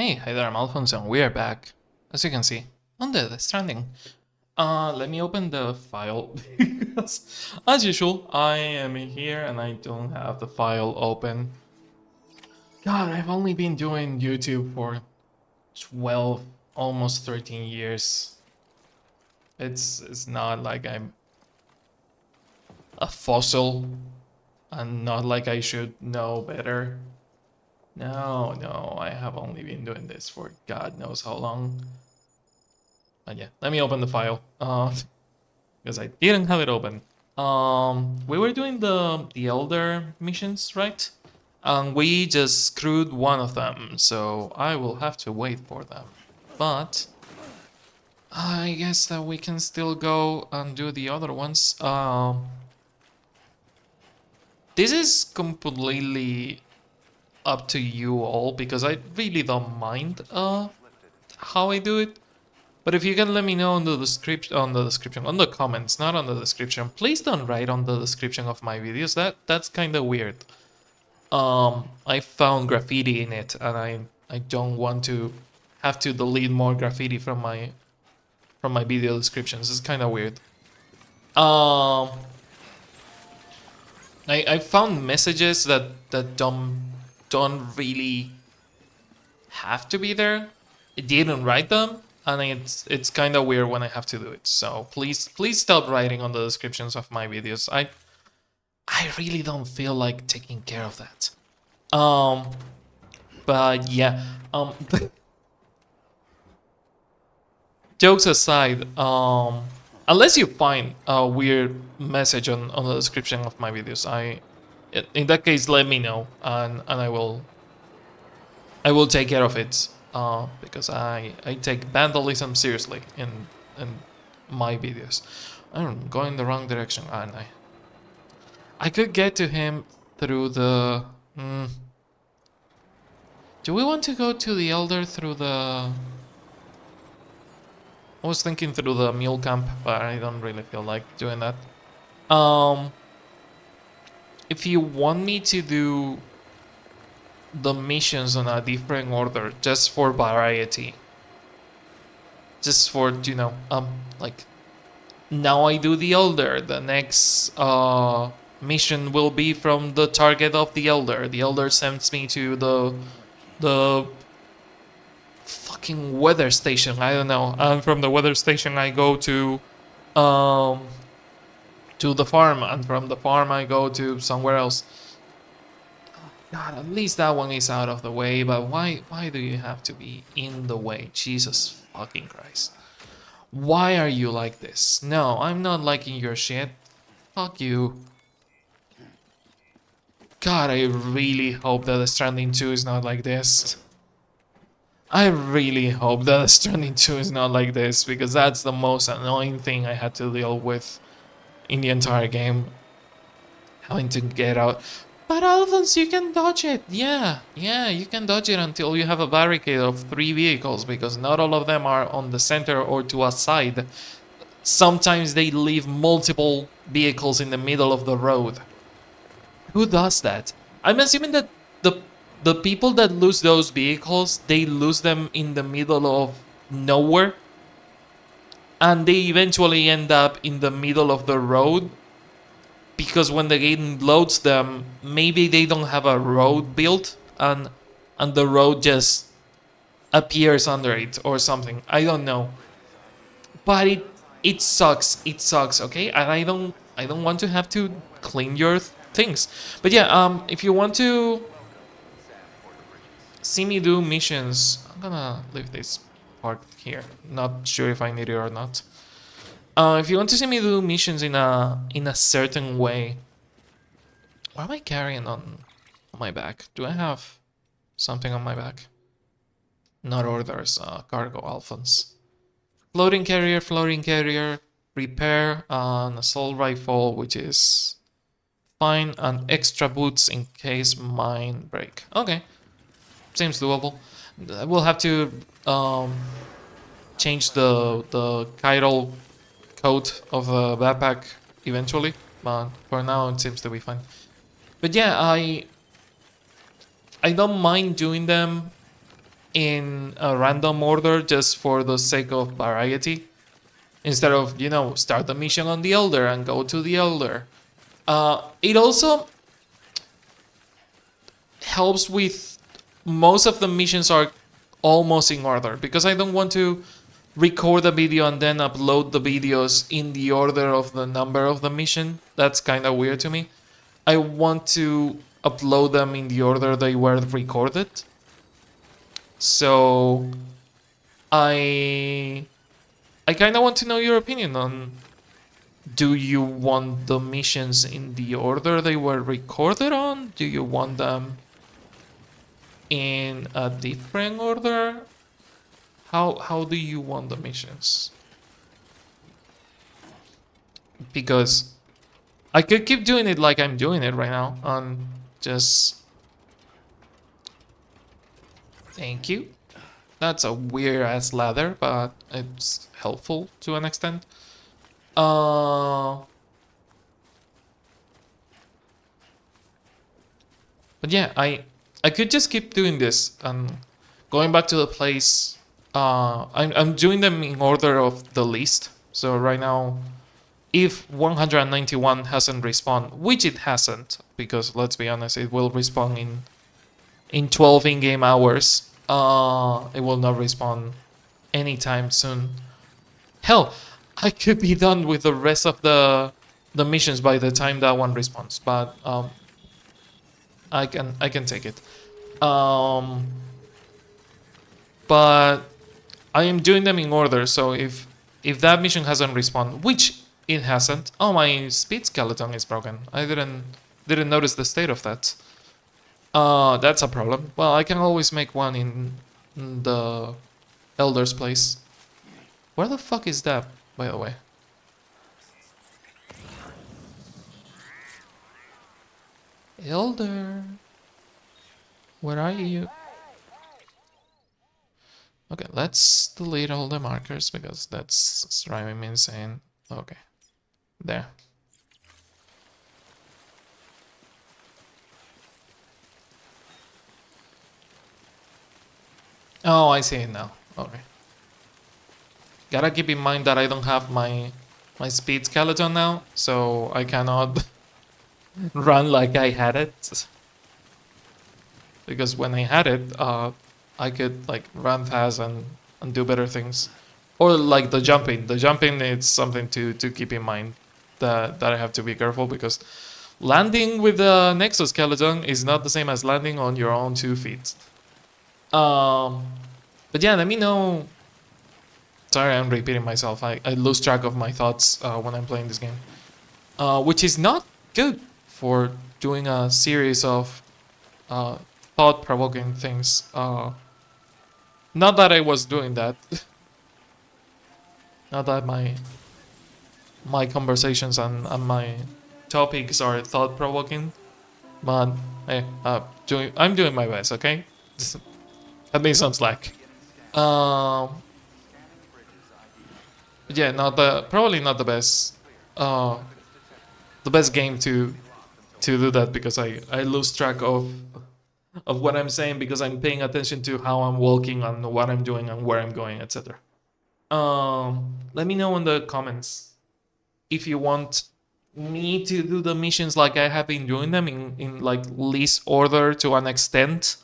Hey, hi there, I'm Alphonse and we are back, as you can see, on the Stranding. Let me open the file because, as usual, I am here and I don't have the file open. God, I've only been doing YouTube for 12, almost 13 years. It's not like I'm a fossil and not like I should know better. No, I have only been doing this for God knows how long. But yeah, let me open the file. Because I didn't have it open. We were doing the Elder missions, right? And we just screwed one of them, so I will have to wait for them. But I guess that we can still go and do the other ones. This is completely up to you all because I really don't mind how I do it. But if you can let me know on the description, on the comments, not on the description. Please don't write on the description of my videos. That's kind of weird. I found graffiti in it, and I don't want to have to delete more graffiti from my video descriptions. It's kind of weird. Um, I found messages that don't really have to be there. I didn't write them, and it's kind of weird when I have to do it. So please stop writing on the descriptions of my videos. I really don't feel like taking care of that. But yeah. Jokes aside, unless you find a weird message on the description of my videos, in that case let me know and I will take care of it. Because I take vandalism seriously in my videos. I'm going the wrong direction, aren't I? I could get to him through the. Do we want to go to the Elder through the? I was thinking through the mule camp, but I don't really feel like doing that. Um, if you want me to do the missions on a different order, just for variety, just for like now I do the Elder. The next mission will be from the target of the Elder. The Elder sends me to the fucking weather station. I don't know. And from the weather station I go um to the farm, and from the farm I go to somewhere else. God, at least that one is out of the way. But why do you have to be in the way? Jesus fucking Christ. Why are you like this? No, I'm not liking your shit. Fuck you. God, I really hope that the Stranding 2 is not like this. I really hope that the Stranding 2 is not like this, because that's the most annoying thing I had to deal with in the entire game. Having to get out. But Alphonse, you can dodge it. Yeah, you can dodge it until you have a barricade of 3 vehicles, because not all of them are on the center or to a side. Sometimes they leave multiple vehicles in the middle of the road. Who does that? I'm assuming that the the people that lose those vehicles, they lose them in the middle of nowhere, and they eventually end up in the middle of the road, because when the game loads them, maybe they don't have a road built, and the road just appears under it or something. I don't know. But it sucks. It sucks, okay? And I don't want to have to clean your things. But yeah, if you want to see me do missions, I'm gonna leave this part here. Not sure if I need it or not. If you want to see me do missions in a certain way, what am I carrying on my back? Do I have something on my back? Not orders. Cargo, Alphonse. Floating carrier, repair, an assault rifle, which is fine, and extra boots in case mine break. Okay, seems doable. We'll have to change the chiral coat of the backpack eventually, but for now it seems to be fine. But yeah, I don't mind doing them in a random order just for the sake of variety, instead of, start the mission on the Elder and go to the Elder. It also helps with most of the missions are almost in order, because I don't want to record a video and then upload the videos in the order of the number of the mission. That's kind of weird to me. I want to upload them in the order they were recorded. So I kind of want to know your opinion on, do you want the missions in the order they were recorded on? Do you want them in a different order? How do you want the missions? Because I could keep doing it like I'm doing it right now, and just... Thank you. That's a weird ass ladder, but it's helpful to an extent. But yeah, I could just keep doing this and going back to the place. I'm doing them in order of the list. So right now, if 191 hasn't respawned, which it hasn't, because let's be honest, it will respawn in 12 in-game hours. It will not respawn anytime soon. Hell, I could be done with the rest of the missions by the time that one respawns, but I can take it. But I am doing them in order, so if that mission hasn't respawned, which it hasn't. Oh, my speed skeleton is broken. I didn't notice the state of that. That's a problem. Well, I can always make one in the Elder's place. Where the fuck is that, by the way? Elder, where are you? Okay, let's delete all the markers because that's driving me insane. Okay, there. Oh, I see it now. Okay. Gotta keep in mind that I don't have my speed skeleton now, so I cannot run like I had it. Because when I had it, I could like run fast and do better things. Or like the jumping. The jumping is something to keep in mind, that I have to be careful, because landing with the Nexoskeleton is not the same as landing on your own 2 feet. But yeah, let me know. Sorry, I'm repeating myself. I lose track of my thoughts when I'm playing this game. Which is not good for doing a series of thought-provoking things. Not that I was doing that. Not that my conversations and my topics are thought-provoking. But hey, I'm doing my best, okay? Cut me some slack. Yeah, probably not the best. The best game to do that, because I lose track of what I'm saying, because I'm paying attention to how I'm walking and what I'm doing and where I'm going, etc. Let me know in the comments if you want me to do the missions like I have been doing them in like least order to an extent.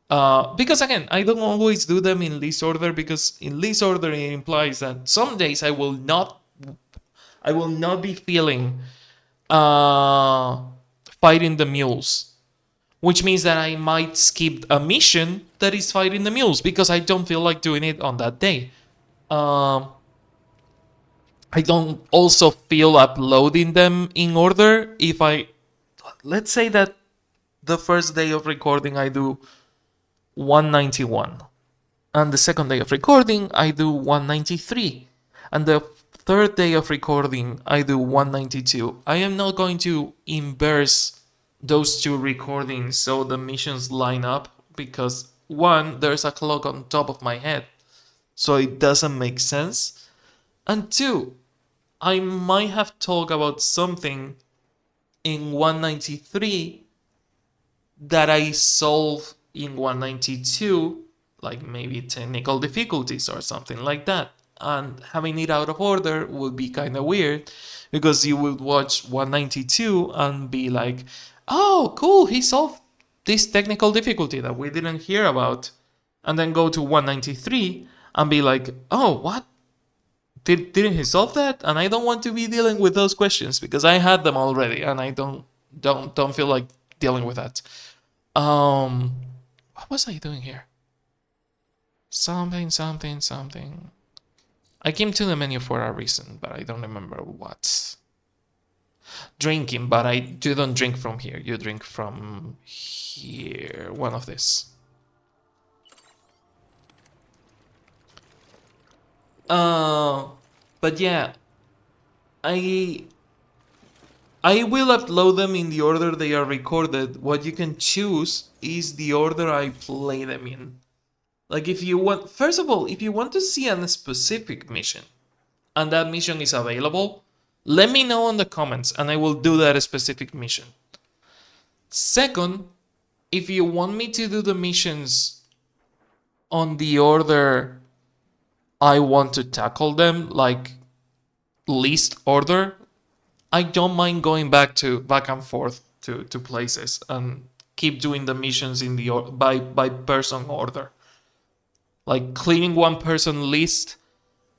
Because again, I don't always do them in least order, because in least order it implies that some days I will not be feeling fighting the mules, which means that I might skip a mission that is fighting the mules because I don't feel like doing it on that day. I don't also feel uploading them in order. If let's say that the first day of recording I do 191, and the second day of recording I do 193, and the third day of recording I do 192. I am not going to inverse those 2 recordings so the missions line up, because 1, there's a clock on top of my head, so it doesn't make sense, and 2, I might have talked about something in 193 that I solved in 192, like maybe technical difficulties or something like that. And having it out of order would be kind of weird because you would watch 192 and be like, oh, cool, he solved this technical difficulty that we didn't hear about. And then go to 193 and be like, oh, what? Didn't he solve that? And I don't want to be dealing with those questions because I had them already and I don't feel like dealing with that. What was I doing here? Something, something, something. I came to the menu for a reason, but I don't remember what. Drinking, but you don't drink from here. You drink from here. One of this. But yeah, I will upload them in the order they are recorded. What you can choose is the order I play them in. Like if you want, first of all, if you want to see a specific mission, and that mission is available, let me know in the comments and I will do that specific mission. Second, if you want me to do the missions on the order I want to tackle them, like least order, I don't mind going back and forth to places and keep doing the missions in the by person order. Like cleaning one person list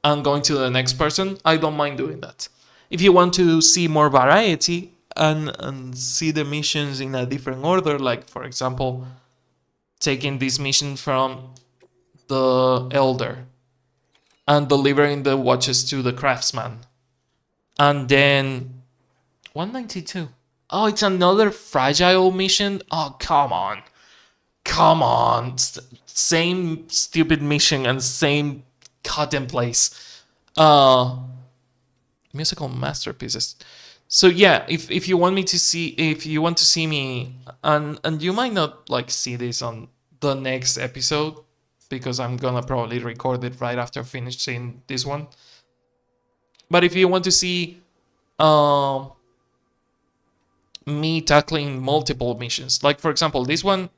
and going to the next person, I don't mind doing that. If you want to see more variety and see the missions in a different order, like for example, taking this mission from the elder and delivering the watches to the craftsman, and then 192. Oh, it's another fragile mission. Oh, come on. Come on. Same stupid mission and same cut in place. Musical masterpieces. So yeah, if you want me to see, if you want to see me, and you might not like see this on the next episode because I'm gonna probably record it right after finishing this one. But if you want to see um me tackling multiple missions, like for example, this one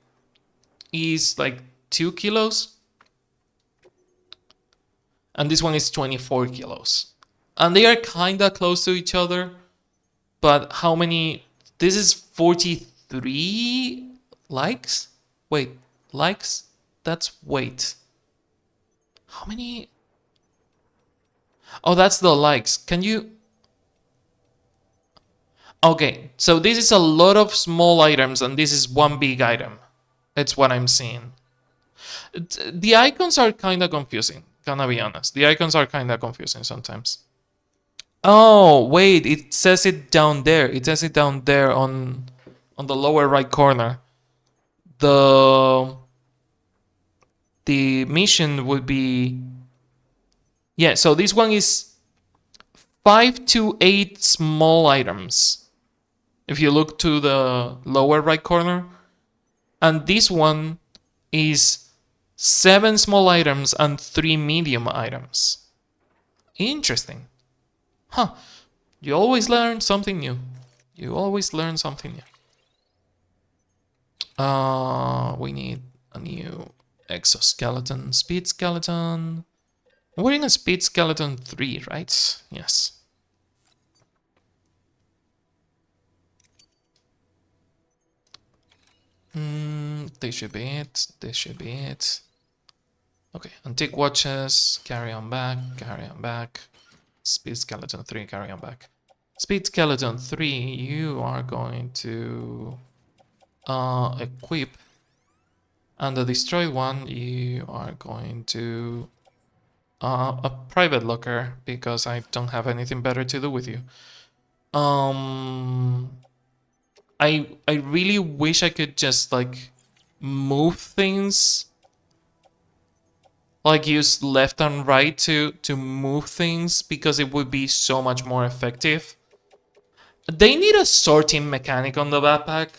is like 2 kilos and this one is 24 kilos, and they are kind of close to each other. But how many? This is 43 likes. Wait, likes? That's weight. How many? Oh, that's the likes. Can you? Okay, so this is a lot of small items and this is one big item. That's what I'm seeing. The icons are kind of confusing, gonna be honest. The icons are kind of confusing sometimes. Oh, wait, it says it down there. It says it down there on the lower right corner. The mission would be, yeah, so this one is 5 to 8 small items. If you look to the lower right corner, and this one is 7 small items and 3 medium items. Interesting. Huh. You always learn something new. You always learn something new. We need a new exoskeleton, speed skeleton. We're in a speed skeleton 3, right? Yes. This should be it. This should be it. Okay, antique watches, carry on back, carry on back. Speed skeleton 3, carry on back. Speed skeleton 3, you are going to equip. And the destroyed one, you are going to a private locker because I don't have anything better to do with you. I really wish I could just like move things, like use left and right to move things, because it would be so much more effective. They need a sorting mechanic on the backpack.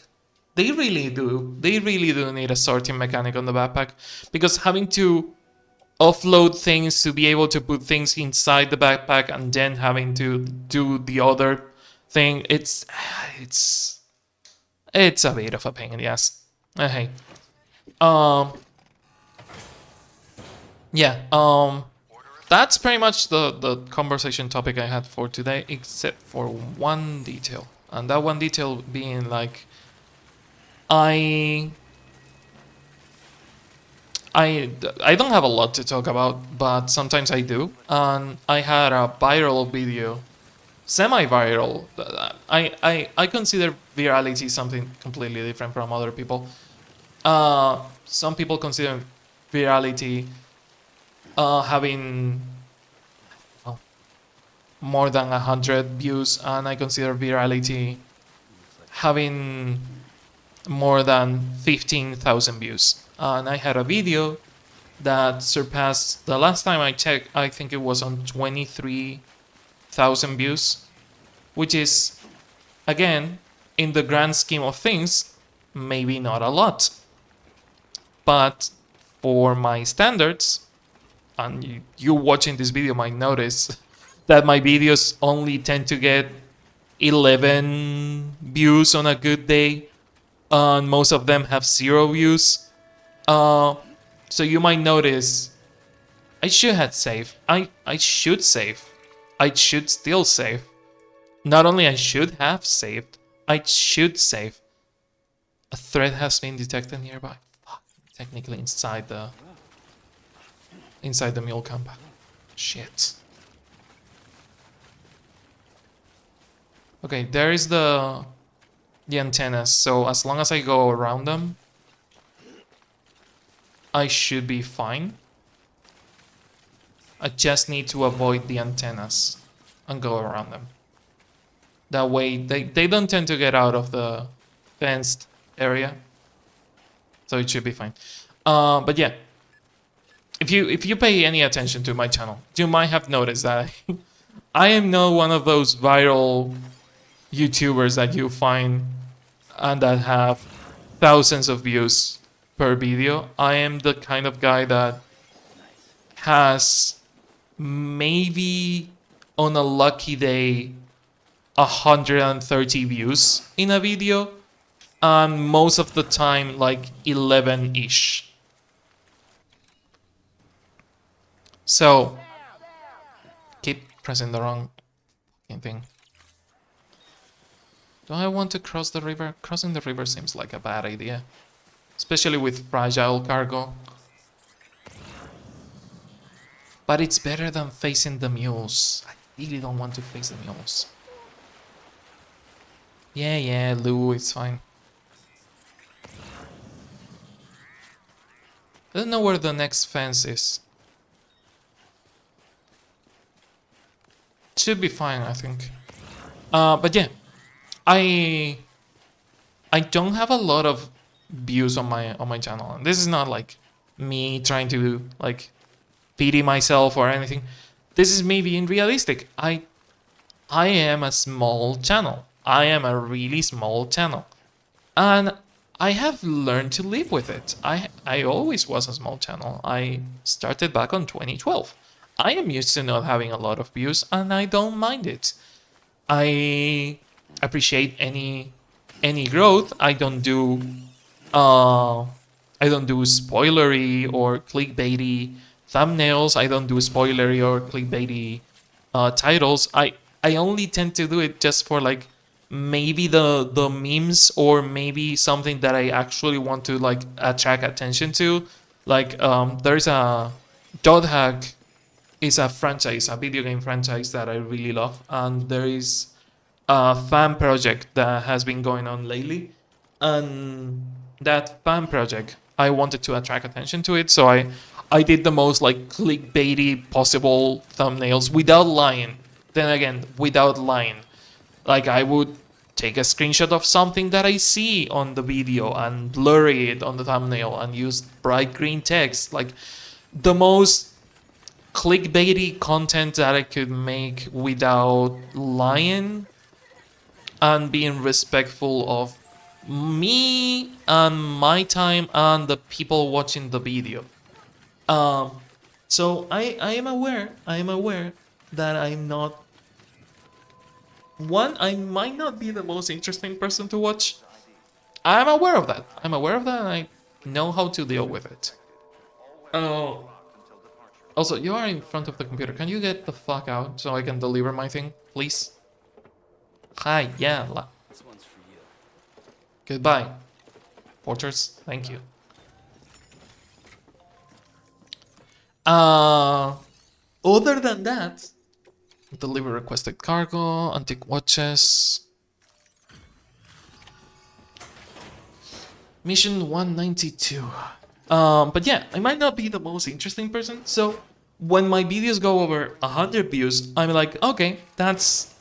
They really do. They really do need a sorting mechanic on the backpack, because having to offload things to be able to put things inside the backpack and then having to do the other thing, it's a bit of a pain in the ass. Hey. Yeah. That's pretty much the conversation topic I had for today, except for one detail, and that one detail being like I I don't have a lot to talk about, but sometimes I do. And I had a viral video, semi-viral. I consider virality something completely different from other people. Some people consider virality having oh, more than 100 views, and I consider virality having more than 15,000 views. And I had a video that surpassed the last time I checked. I think it was on 23,000 views, which is again in the grand scheme of things maybe not a lot, but for my standards, and you watching this video might notice that my videos only tend to get 11 views on a good day, and most of them have 0 views. Uh, so you might notice I should have saved. I should save. I should still save. Not only I should have saved, I should save. A threat has been detected nearby. Fuck, technically inside the mule camp. Shit. Okay, there is the antennas. So as long as I go around them, I should be fine. I just need to avoid the antennas and go around them. That way, they don't tend to get out of the fenced area, so it should be fine. But yeah, if you pay any attention to my channel, you might have noticed that I am not one of those viral YouTubers that you find and that have thousands of views per video. I am the kind of guy that has maybe on a lucky day 130 views in a video, and most of the time like 11-ish. So keep pressing the wrong thing. Do I want to cross the river? Crossing the river seems like a bad idea, especially with fragile cargo. But it's better than facing the mules. I really don't want to face the mules. Yeah, Lou, it's fine. I don't know where the next fence is. Should be fine, I think. But yeah, I don't have a lot of views on my channel. And this is not like me trying to like pity myself or anything. This is me being realistic. I am a small channel. I am a really small channel. And I have learned to live with it. I always was a small channel. I started back on 2012. I am used to not having a lot of views, and I don't mind it. I appreciate any growth. Uh I don't do spoilery or clickbaity thumbnails. I don't do spoilery or clickbaity titles. I only tend to do it just for like maybe the memes, or maybe something that I actually want to like attract attention to. Like there's a Dot Hack is a franchise, a video game franchise that I really love, and there is a fan project that has been going on lately, and that fan project I wanted to attract attention to it, so I did the most like clickbaity possible thumbnails without lying. Then again, without lying, like I would take a screenshot of something that I see on the video and blur it on the thumbnail and use bright green text, like the most clickbaity content that I could make without lying and being respectful of me and my time and the people watching the video. Um, so I am aware that I'm not one. I might not be the most interesting person to watch. I'm aware of that. I'm aware of that, and I know how to deal with it. Oh, Also, you are in front of the computer. Can you get the fuck out so I can deliver my thing, please? Hi, yeah. Goodbye. Porters, thank you. Uh, Other than that, deliver requested cargo, antique watches. Mission 192. But yeah, I might not be the most interesting person, so when my videos go over 100 views, I'm like, okay, that's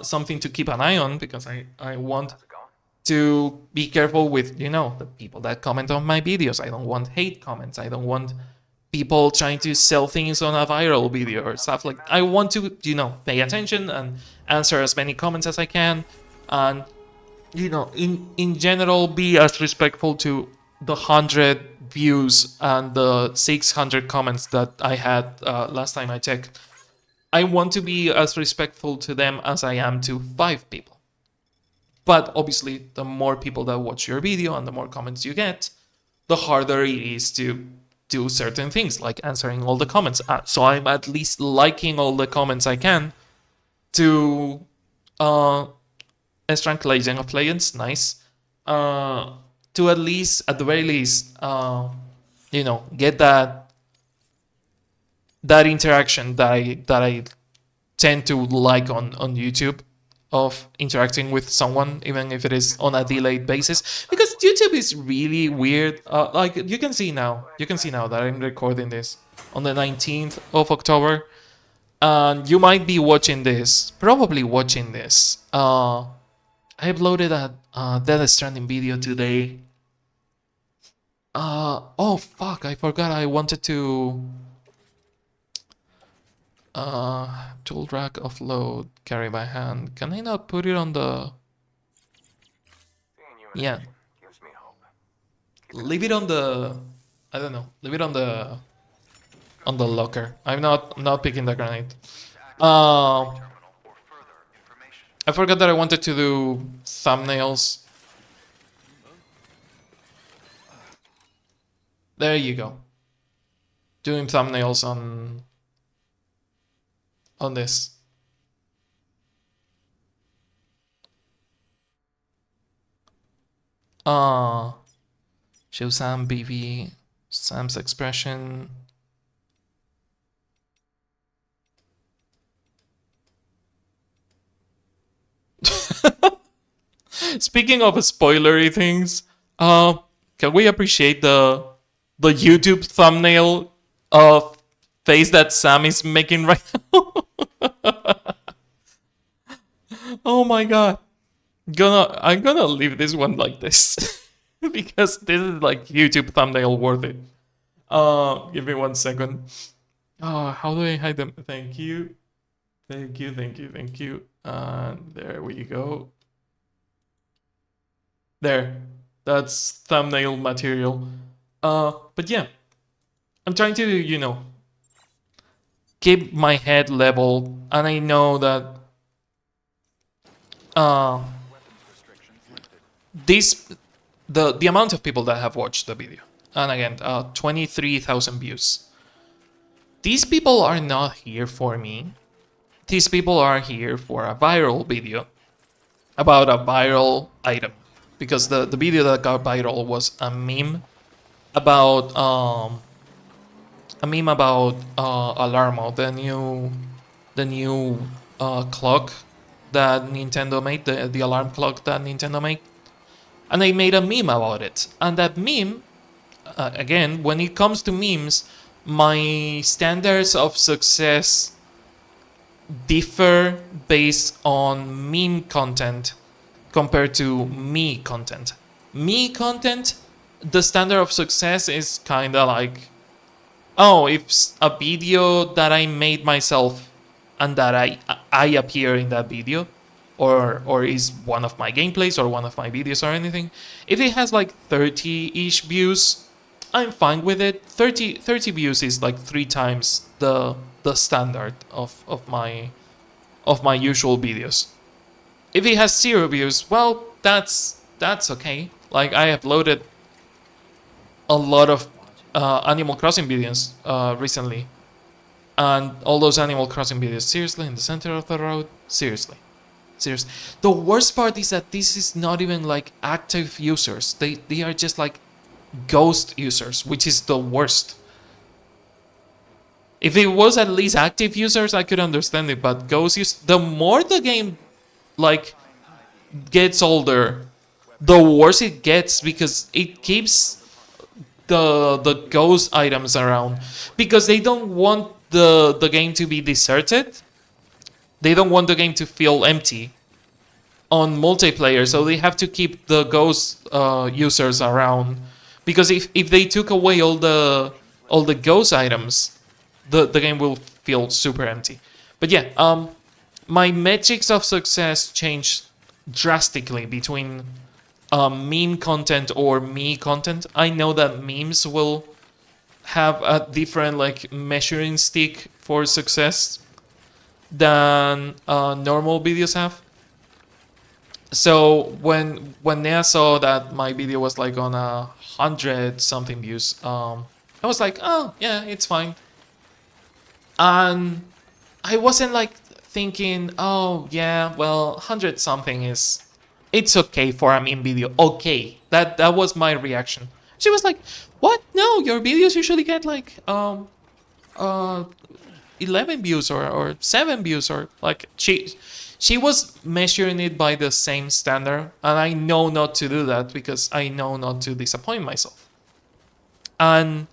something to keep an eye on because I want to be careful with, you know, the people that comment on my videos. I don't want hate comments. I don't want people trying to sell things on a viral video or stuff like. I want to, you know, pay attention and answer as many comments as I can, and you know, in general, be as respectful to the 100 views and the 600 comments that I had last time I checked. I want to be as respectful to them as I am to 5 people. But obviously, the more people that watch your video and the more comments you get, the harder it is to do certain things like answering all the comments. So I'm at least liking all the comments I can to strength Legend of Legends, nice. To at least, at the very least, you know, get that interaction that I tend to like on YouTube of interacting with someone, even if it is on a delayed basis, because YouTube is really weird. Like you can see now that I'm recording this on the 19th of October, and you might be watching this, probably watching this. I uploaded a Death Stranding video today. Oh fuck! I forgot I wanted to. Tool rack offload, carry by hand. Can I not put it on the? Yeah. Leave it on the. I don't know. Leave it on the locker. I'm not picking the granite. Um, I forgot that I wanted to do thumbnails. There you go. Doing thumbnails on this. Show Sam BV, Sam's expression. Speaking of spoilery things, can we appreciate the YouTube thumbnail of face that Sam is making right now? Oh my god. I'm gonna leave this one like this. Because this is like YouTube thumbnail worthy. Give me 1 second. How do I hide them? Thank you. Thank you, thank you, thank you. There we go. There. That's thumbnail material. But yeah. I'm trying to, you know, keep my head level, and I know that this the amount of people that have watched the video, and again, 23,000 views. These people are not here for me. These people are here for a viral video about a viral item, because the video that got viral was a meme about Alarmo, the new clock that Nintendo made, the alarm clock that Nintendo made, and they made a meme about it. And that meme, again, when it comes to memes, my standards of success differ based on meme content compared to me content. Me content, the standard of success is kind of like, oh, if a video that I made myself and that I appear in that video, or is one of my gameplays or one of my videos or anything, if it has like 30-ish views, I'm fine with it. 30 views is like 3 times the standard of my usual videos. If it has 0 views, well, that's okay. Like, I uploaded a lot of Animal Crossing videos recently, and all those Animal Crossing videos, seriously, in the center of the road, seriously. Seriously. The worst part is that this is not even like active users. They are just like ghost users, which is the worst. If it was at least active users, I could understand it, but ghost users, the more the game like gets older, the worse it gets because it keeps the ghost items around because they don't want the game to be deserted. They don't want the game to feel empty on multiplayer, so they have to keep the ghost users around because if they took away all the ghost items, the game will feel super empty. But yeah, my metrics of success changed drastically between meme content or me content. I know that memes will have a different like measuring stick for success than normal videos have. So when Nea saw that my video was like on 100 something views, I was like, oh yeah, it's fine. And I wasn't like thinking, oh yeah, well 100 something is, it's okay for a meme video. Okay, that was my reaction. She was like, what? No, your videos usually get like uh 11 views or 7 views, or like she was measuring it by the same standard, and I know not to do that because I know not to disappoint myself, and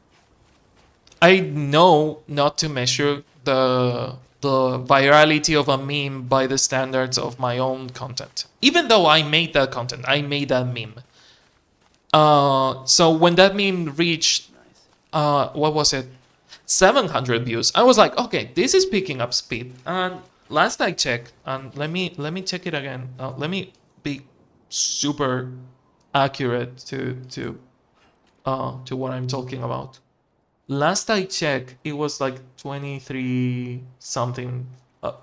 I know not to measure the virality of a meme by the standards of my own content, even though I made that content, I made that meme. So when that meme reached what was it, 700 views, I was like, okay, this is picking up speed. And last I checked, and let me check it again. Let me be super accurate to what I'm talking about. Last I checked, it was like 23 something.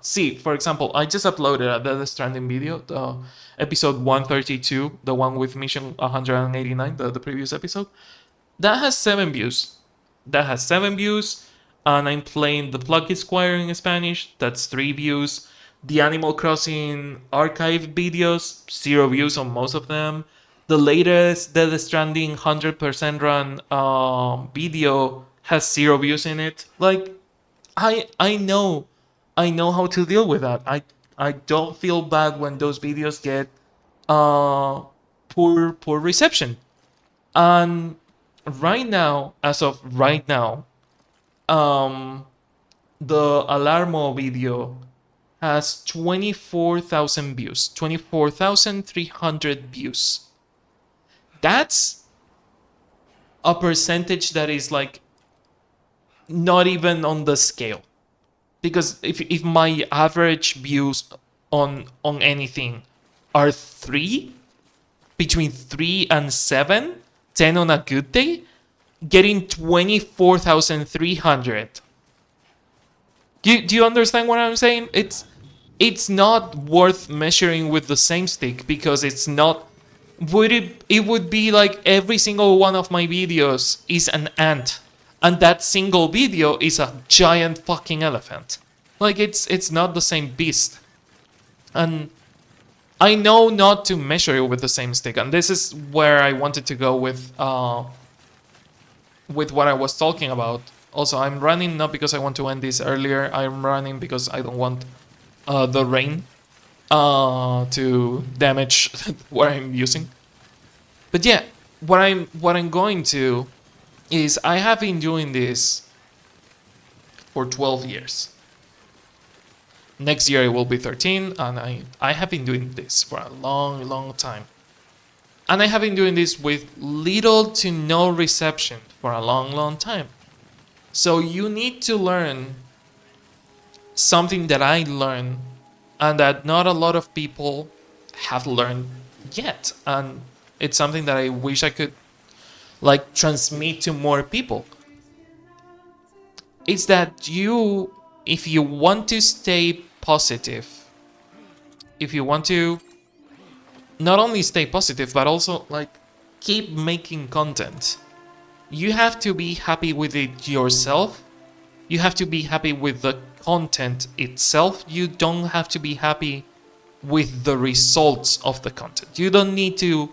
See, for example, I just uploaded a Death Stranding video, episode 132, the one with Mission 189, the previous episode. That has 7 views. That has 7 views. And I'm playing the Plucky Squire in Spanish. That's 3 views. The Animal Crossing archive videos, 0 views on most of them. The latest Death Stranding 100% run video has 0 views in it. Like, I know how to deal with that. I don't feel bad when those videos get uh poor reception. And right now, as of right now, um, the Alarmo video has 24,000 views, 24,300 views. That's a percentage that is like not even on the scale. Because if my average views on anything are 3, between 3 and 7, 10 on a good day, getting 24,300. Do you understand what I'm saying? It's not worth measuring with the same stick because it's not. It would be like every single one of my videos is an ant, and that single video is a giant fucking elephant. Like it's not the same beast. And I know not to measure it with the same stick, and this is where I wanted to go with what I was talking about. Also, I'm running not because I want to end this earlier. I'm running because I don't want the rain to damage what I'm using. But yeah, what I'm going to is I have been doing this for 12 years. Next year it will be 13, and I have been doing this for a long time. And I have been doing this with little to no reception for a long time. So you need to learn something that I learned and that not a lot of people have learned yet. And it's something that I wish I could like transmit to more people. It's that if you want to stay positive, if you want to not only stay positive, but also like keep making content, You have to be happy with it yourself. You have to be happy with the content itself. You don't have to be happy with the results of the content. You don't need to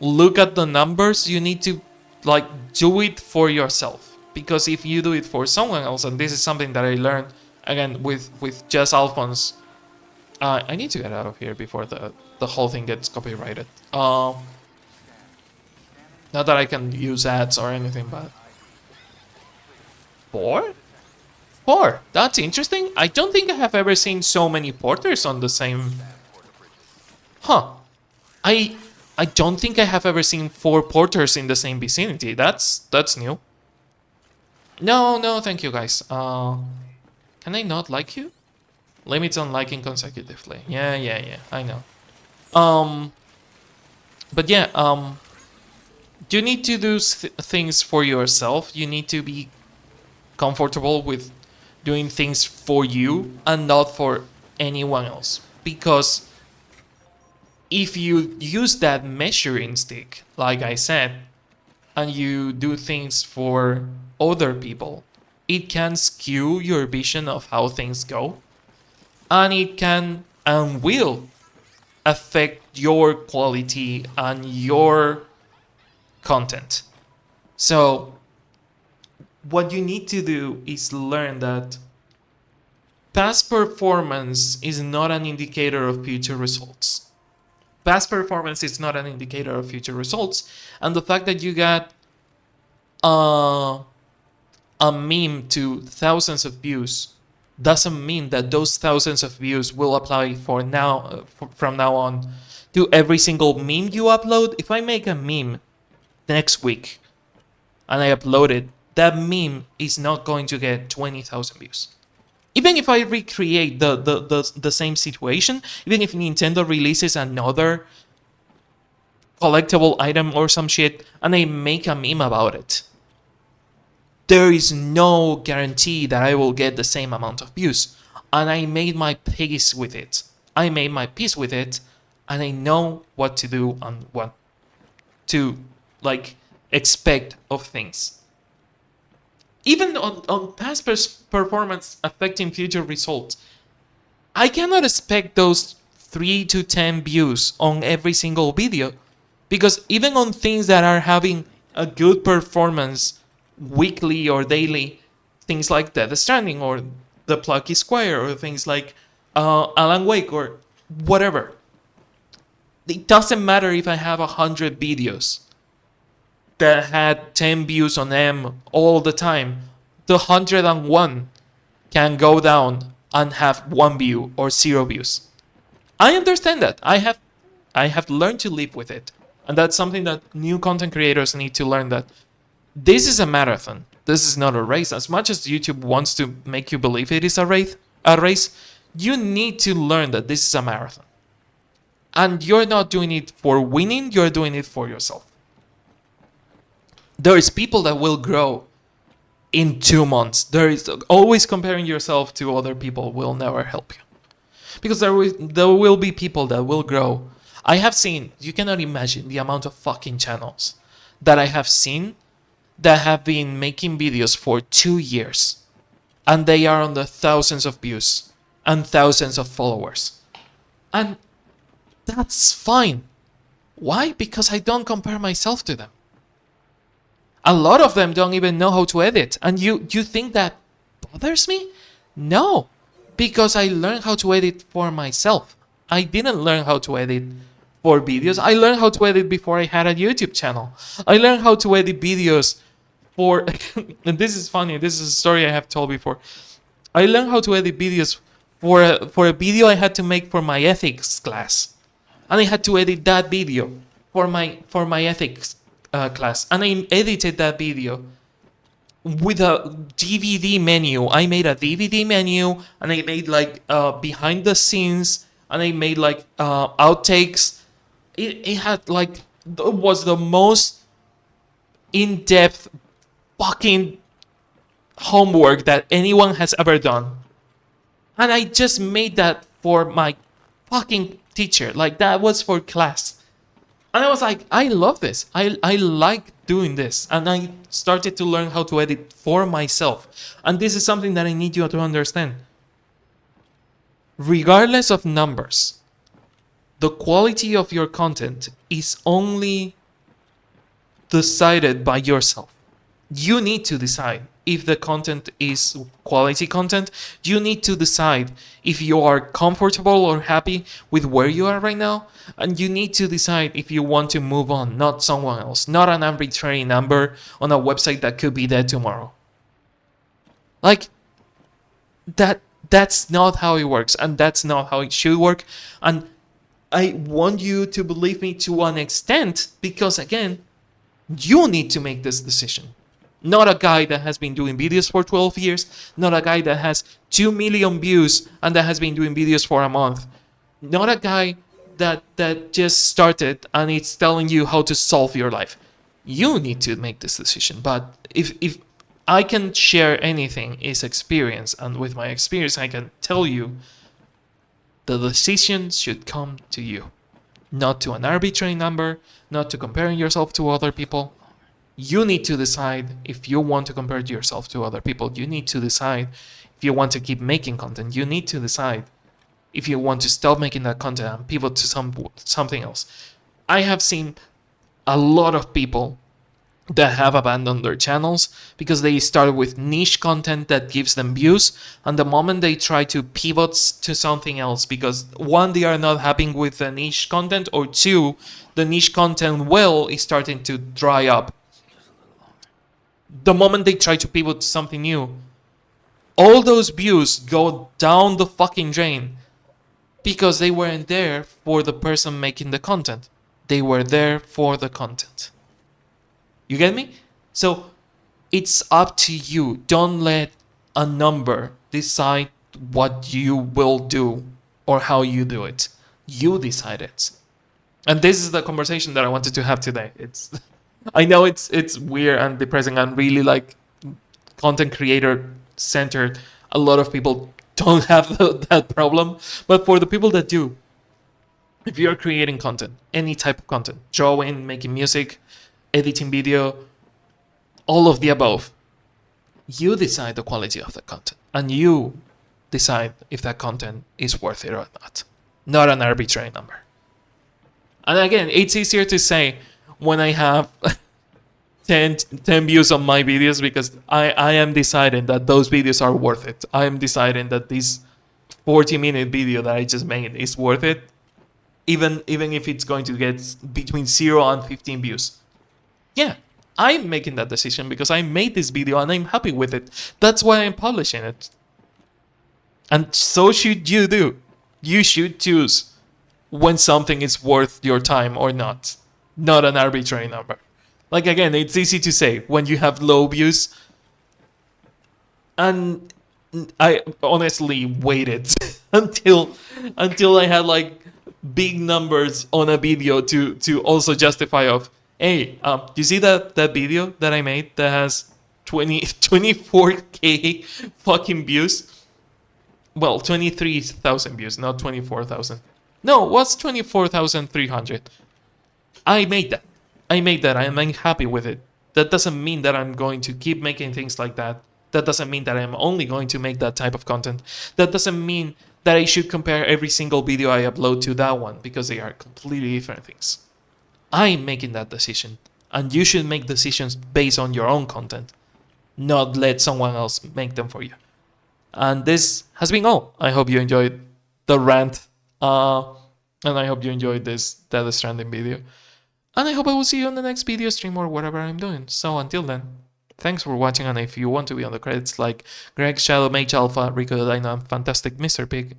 look at the numbers. You need to like do it for yourself. Because if you do it for someone else, and this is something that I learned again with Jess Alphonse, I need to get out of here before the whole thing gets copyrighted. Not that I can use ads or anything, but 4? 4. That's interesting. I don't think I have ever seen so many porters on the same. Huh. I don't think I have ever seen 4 porters in the same vicinity. That's new. No, thank you guys. Can I not like you? Limits on liking consecutively. Yeah. I know. But yeah. You need to do things for yourself. You need to be comfortable with doing things for you and not for anyone else. Because if you use that measuring stick, like I said, and you do things for other people, it can skew your vision of how things go. And it can and will affect your quality and your content. So what you need to do is learn that past performance is not an indicator of future results. Past performance is not an indicator of future results. And the fact that you got a meme to thousands of views doesn't mean that those thousands of views will apply from now on to every single meme you upload. If I make a meme next week and I upload it, that meme is not going to get 20,000 views. Even if I recreate the same situation, even if Nintendo releases another collectible item or some shit and I make a meme about it, there is no guarantee that I will get the same amount of views. And I made my peace with it. And I know what to do and what to like expect of things. Even on past performance affecting future results, I cannot expect those 3 to 10 views on every single video, because even on things that are having a good performance weekly or daily, things like Death Stranding or The Plucky Squire or things like Alan Wake or whatever, it doesn't matter if I have 100 videos that had 10 views on them all the time. The 101 can go down and have 1 view or 0 views. I understand that. I have learned to live with it. And that's something that new content creators need to learn, that this is a marathon. This is not a race. As much as YouTube wants to make you believe it is a race, you need to learn that this is a marathon. And you're not doing it for winning, you're doing it for yourself. There is people that will grow in 2 months. There is always comparing yourself to other people will never help you. Because there will be people that will grow. I have seen, you cannot imagine the amount of fucking channels that I have seen that have been making videos for 2 years. And they are on the thousands of views and thousands of followers. And that's fine. Why? Because I don't compare myself to them. A lot of them don't even know how to edit. And you think that bothers me? No. Because I learned how to edit for myself. I didn't learn how to edit for videos. I learned how to edit before I had a YouTube channel. I learned how to edit videos for... and this is funny. This is a story I have told before. I learned how to edit videos for a video I had to make for my ethics class. And I had to edit that video for my ethics class. And I edited that video with a DVD menu. I made a DVD menu and I made like behind the scenes and I made like outtakes. It had like, it was the most in-depth fucking homework that anyone has ever done. And I just made that for my fucking teacher. Like, that was for class. And I was like, I love this. I like doing this, and I started to learn how to edit for myself. And this is something that I need you to understand. Regardless of numbers, the quality of your content is only decided by yourself. You need to decide if the content is quality content. You need to decide if you are comfortable or happy with where you are right now. And you need to decide if you want to move on, not someone else, not an arbitrary number on a website that could be dead tomorrow. Like, that's not how it works, and that's not how it should work. And I want you to believe me to an extent, because again, you need to make this decision. Not a guy that has been doing videos for 12 years, not a guy that has 2 million views and that has been doing videos for a month. Not a guy that just started and it's telling you how to solve your life. You need to make this decision. But if I can share anything, is experience, and with my experience I can tell you the decision should come to you. Not to an arbitrary number, not to comparing yourself to other people. You need to decide if you want to compare yourself to other people. You need to decide if you want to keep making content. You need to decide if you want to stop making that content and pivot to something else. I have seen a lot of people that have abandoned their channels because they started with niche content that gives them views, and the moment they try to pivot to something else, because one, they are not happy with the niche content, or two, the niche content well is starting to dry up. The moment they try to pivot to something new, all those views go down the fucking drain because they weren't there for the person making the content. They were there for the content. You get me? So it's up to you. Don't let a number decide what you will do or how you do it. You decide it. And this is the conversation that I wanted to have today. I know it's weird and depressing and really like content creator centered. A lot of people don't have that problem, but for the people that do, if you're creating content, any type of content, drawing, making music, editing video, all of the above, you decide the quality of the content, and you decide if that content is worth it or not an arbitrary number. And again, it's easier to say when I have 10 views on my videos, because I am deciding that those videos are worth it. I am deciding that this 40-minute video that I just made is worth it, even if it's going to get between 0 and 15 views. Yeah, I'm making that decision because I made this video and I'm happy with it. That's why I'm publishing it. And so should you do. You should choose when something is worth your time or not an arbitrary number. Like, again, it's easy to say when you have low views. And I honestly waited until I had like big numbers on a video to also justify of, hey, you see that video that I made that has 24k fucking views? Well, 23,000 views, not 24,000. No, what's 24,300? I made that. I'm happy with it. That doesn't mean that I'm going to keep making things like that. That doesn't mean that I'm only going to make that type of content. That doesn't mean that I should compare every single video I upload to that one, because they are completely different things. I'm making that decision, and you should make decisions based on your own content, not let someone else make them for you. And this has been all. I hope you enjoyed the rant, and I hope you enjoyed this Death Stranding video. And I hope I will see you on the next video stream or whatever I'm doing. So until then, thanks for watching, and if you want to be on the credits like Greg, Shadow, Mage Alpha, Rico the Dino, Fantastic Mr. Pig,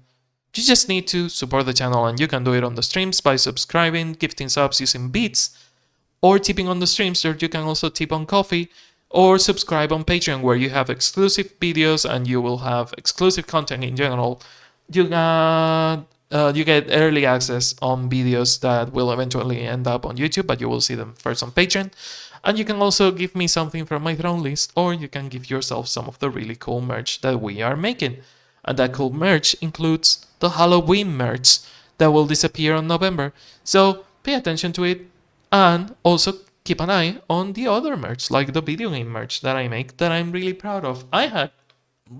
you just need to support the channel, and you can do it on the streams by subscribing, gifting subs using beats, or tipping on the streams, or you can also tip on coffee, or subscribe on Patreon, where you have exclusive videos and you will have exclusive content in general. You get early access on videos that will eventually end up on YouTube, but you will see them first on Patreon. And you can also give me something from my throne list, or you can give yourself some of the really cool merch that we are making. And that cool merch includes the Halloween merch that will disappear on November. So pay attention to it, and also keep an eye on the other merch, like the video game merch that I make that I'm really proud of. I had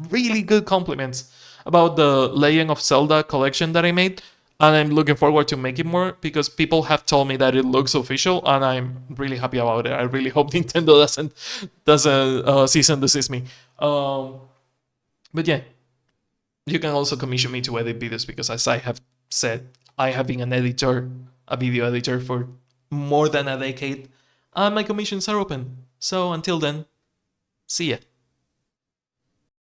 really good compliments about the Legend of Zelda collection that I made, and I'm looking forward to making more because people have told me that it looks official, and I'm really happy about it. I really hope Nintendo doesn't cease and desist me. But yeah, you can also commission me to edit videos because, as I have said, I have been an editor, a video editor for more than a decade, and my commissions are open. So until then, see ya.